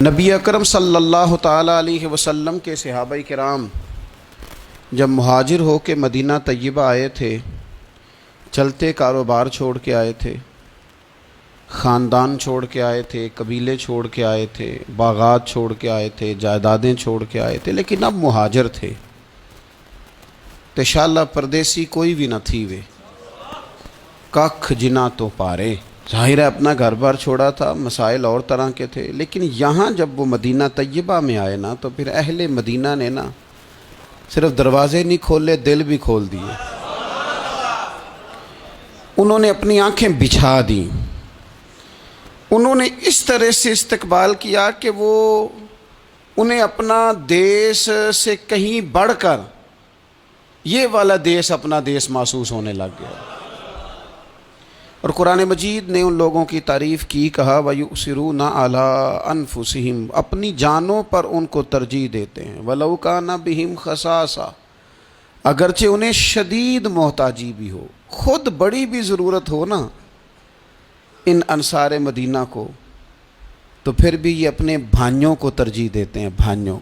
نبی اکرم صلی اللہ تعالیٰ علیہ وسلم کے صحابہ کرام جب مہاجر ہو کے مدینہ طیبہ آئے تھے، چلتے کاروبار چھوڑ کے آئے تھے، خاندان چھوڑ کے آئے تھے، قبیلے چھوڑ کے آئے تھے، باغات چھوڑ کے آئے تھے، جائیدادیں چھوڑ کے آئے تھے، لیکن اب مہاجر تھے تو انشاءاللہ پردیسی کوئی بھی نہ تھی وے ککھ جنا تو پارے۔ ظاہر ہے اپنا گھر بار چھوڑا تھا، مسائل اور طرح کے تھے، لیکن یہاں جب وہ مدینہ طیبہ میں آئے نا تو پھر اہل مدینہ نے نا صرف دروازے نہیں کھولے، دل بھی کھول دیے۔ انہوں نے اپنی آنکھیں بچھا دیں، انہوں نے اس طرح سے استقبال کیا کہ وہ انہیں اپنا دیس سے کہیں بڑھ کر یہ والا دیس اپنا دیس محسوس ہونے لگ گیا۔ اور قرآن مجید نے ان لوگوں کی تعریف کی، کہا وَيُؤْثِرُونَ عَلَىٰ أَنفُسِهِمْ، اپنی جانوں پر ان کو ترجیح دیتے ہیں، وَلَوْ كَانَ بِهِمْ خَصَاصَةٌ، اگرچہ انہیں شدید محتاجی بھی ہو، خود بڑی بھی ضرورت ہو نا ان انصار مدینہ کو، تو پھر بھی یہ اپنے بھائیوں کو ترجیح دیتے ہیں، بھائیوں۔